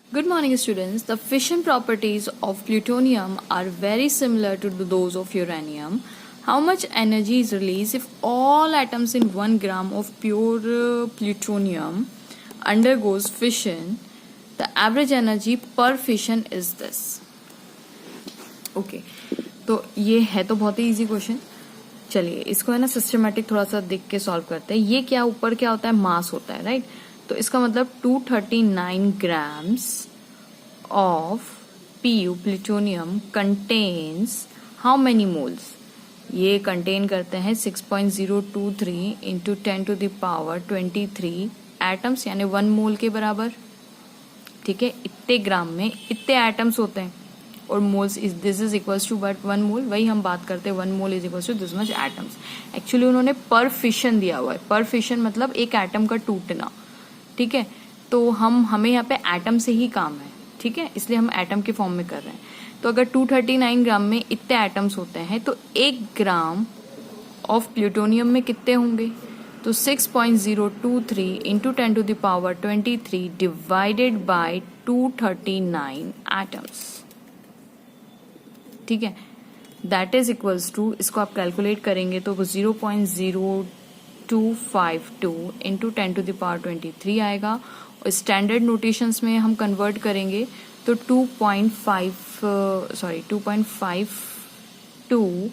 Good morning, students. The fission properties of plutonium are very similar to those of uranium. How much energy is released if all atoms in 1 gram of pure plutonium undergoes fission? The average energy per fission is this. Okay, तो ये है तो बहुत ही easy question. चलिए इसको है ना systematic थोड़ा सा देख के सॉल्व करते हैं. ये क्या ऊपर क्या होता है, मास होता है, राइट? तो इसका मतलब 239 grams of Pu plutonium contains how many moles? ये कंटेन करते हैं 6.023 into 10 to the power 23 atoms, यानी 1 मोल के बराबर. ठीक है, इतने ग्राम में इतने एटम्स होते हैं और moles is this is equals to but 1 mole. वही हम बात करते हैं 1 mole is equals to this much atoms. Actually उन्होंने पर फिशन दिया हुआ है. पर फिशन मतलब एक एटम का टूटना. ठीक है, तो हमें यहाँ पे एटम से ही काम है. ठीक है, इसलिए हम एटम के फॉर्म में कर रहे हैं. तो अगर 239 ग्राम में इतने एटम्स होते हैं तो 1 ग्राम ऑफ प्लूटोनियम में कितने होंगे? तो 6.023 into 10 to the power 23 divided by 239 atoms. ठीक है, दैट इज इक्वल्स टू, इसको आप कैलकुलेट करेंगे तो 0.0252 इंटू 10 to the power 23 आएगा. और स्टैंडर्ड नोटेशंस में हम कन्वर्ट करेंगे तो 2.52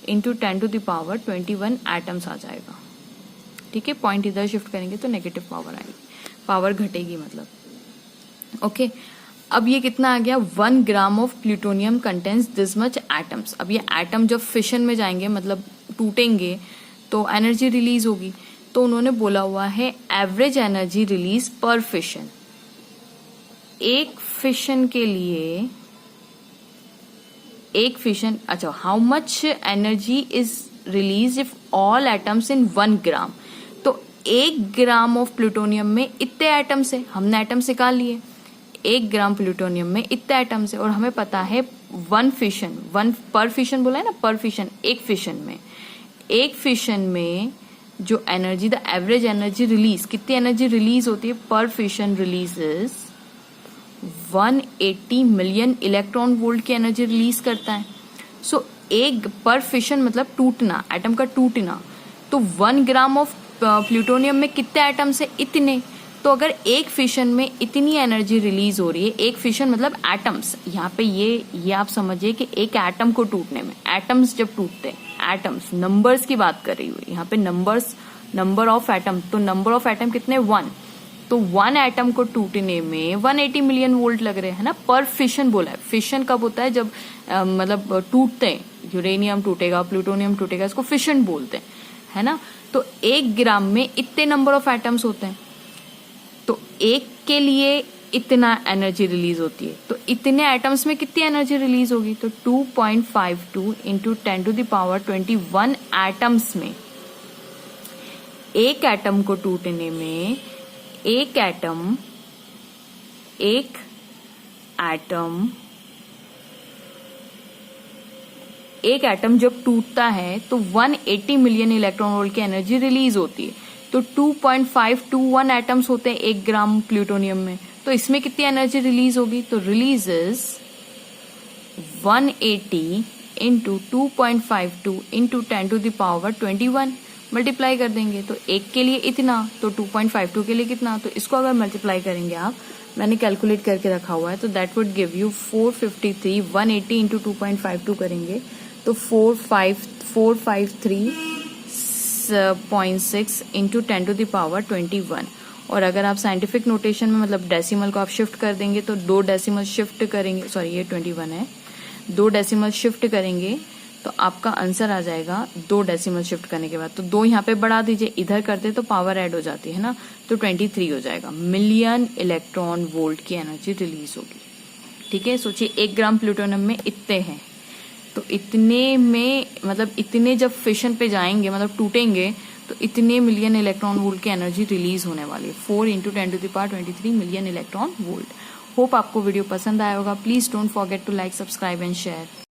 into 10 to the power 21 atoms आ जाएगा. ठीक है, पॉइंट इधर शिफ्ट करेंगे तो नेगेटिव पावर आएगी, पावर घटेगी मतलब. ओके, अब ये कितना आ गया? 1 gram of plutonium contains this much atoms. अब ये एटम जब फिशन में जाएंगे मतलब टूटेंगे तो एनर्जी रिलीज होगी. तो उन्होंने बोला हुआ है एवरेज एनर्जी रिलीज पर फिशन. एक फिशन के लिए एक फिशन, अच्छा, how much energy is release if all atoms in 1 ग्राम. तो 1 ग्राम ऑफ प्लूटोनियम में इतने एटम्स है, हमने एटम्स निकाल लिए. 1 ग्राम प्लूटोनियम में इतने एटम्स है और हमें पता है 1 फिशन, 1 पर फिशन बोला है ना, पर फिशन. एक फिशन में जो energy, the average energy release, कितनी एनर्जी रिलीज होती है पर fission? Releases 180 million electron volt की एनर्जी रिलीज करता है. सो एक पर फिशन मतलब टूटना, एटम का टूटना. तो 1 ग्राम ऑफ प्लूटोनियम में कितने एटम्स है? इतने. तो अगर एक फिशन में इतनी एनर्जी रिलीज हो रही है, एक फिशन मतलब एटम्स, यहाँ पे ये आप समझिए कि एक एटम को टूटने में, एटम्स जब टूटते हैं, एटम्स नंबर्स की बात कर रही हूँ यहाँ पे, नंबर्स, नंबर ऑफ एटम. तो नंबर ऑफ एटम कितने? 1. तो 1 एटम को टूटने में 180 मिलियन वोल्ट लग रहे हैं ना, पर फिशन बोला है. फिशन कब होता है? जब मतलब टूटते हैं, यूरेनियम टूटेगा, प्लूटोनियम टूटेगा, इसको फिशन बोलते हैं, है ना. तो 1 ग्राम में इतने नंबर ऑफ एटम्स होते हैं, तो एक के लिए इतना एनर्जी रिलीज होती है. तो इतने एटम्स में कितनी एनर्जी रिलीज होगी? तो 2.52 into 10 to the power 21 atoms में. एक एटम को टूटने में एक एटम जब टूटता है तो 180 मिलियन इलेक्ट्रॉन वोल्ट की एनर्जी रिलीज होती है. तो 2.521 एटम्स होते हैं 1 ग्राम प्लूटोनियम में. तो इसमें कितनी एनर्जी रिलीज होगी? तो releases 180 into 2.52 into 10 to the power 21. Multiply कर देंगे तो एक के लिए इतना, तो 2.52 के लिए कितना. तो इसको अगर मल्टीप्लाई करेंगे आप, मैंने कैलकुलेट करके रखा हुआ है, तो that would give you 453. 180 into 2.52 करेंगे तो 453.6 इंटू 10 to the power 21. और अगर आप साइंटिफिक नोटेशन में मतलब डेसिमल को आप शिफ्ट कर देंगे तो 2 डेसिमल शिफ्ट करेंगे, सॉरी ये 21 है, 2 डेसिमल शिफ्ट करेंगे तो आपका आंसर आ जाएगा 2 डेसिमल शिफ्ट करने के बाद. तो 2 यहाँ पे बढ़ा दीजिए, इधर करते तो पावर ऐड हो जाती है ना, तो 23 हो जाएगा. मिलियन इलेक्ट्रॉन वोल्ट की एनर्जी रिलीज होगी. ठीक है, सोचिए 1 ग्राम प्लूटोनियम में इतने हैं, तो इतने में मतलब इतने जब फिशन पे जाएंगे मतलब टूटेंगे तो इतने मिलियन इलेक्ट्रॉन वोल्ट की एनर्जी रिलीज होने वाली है. 4 into 10 to the power 23 million electron volt. Hope आपको वीडियो पसंद आया होगा. Please don't forget to like, subscribe and share.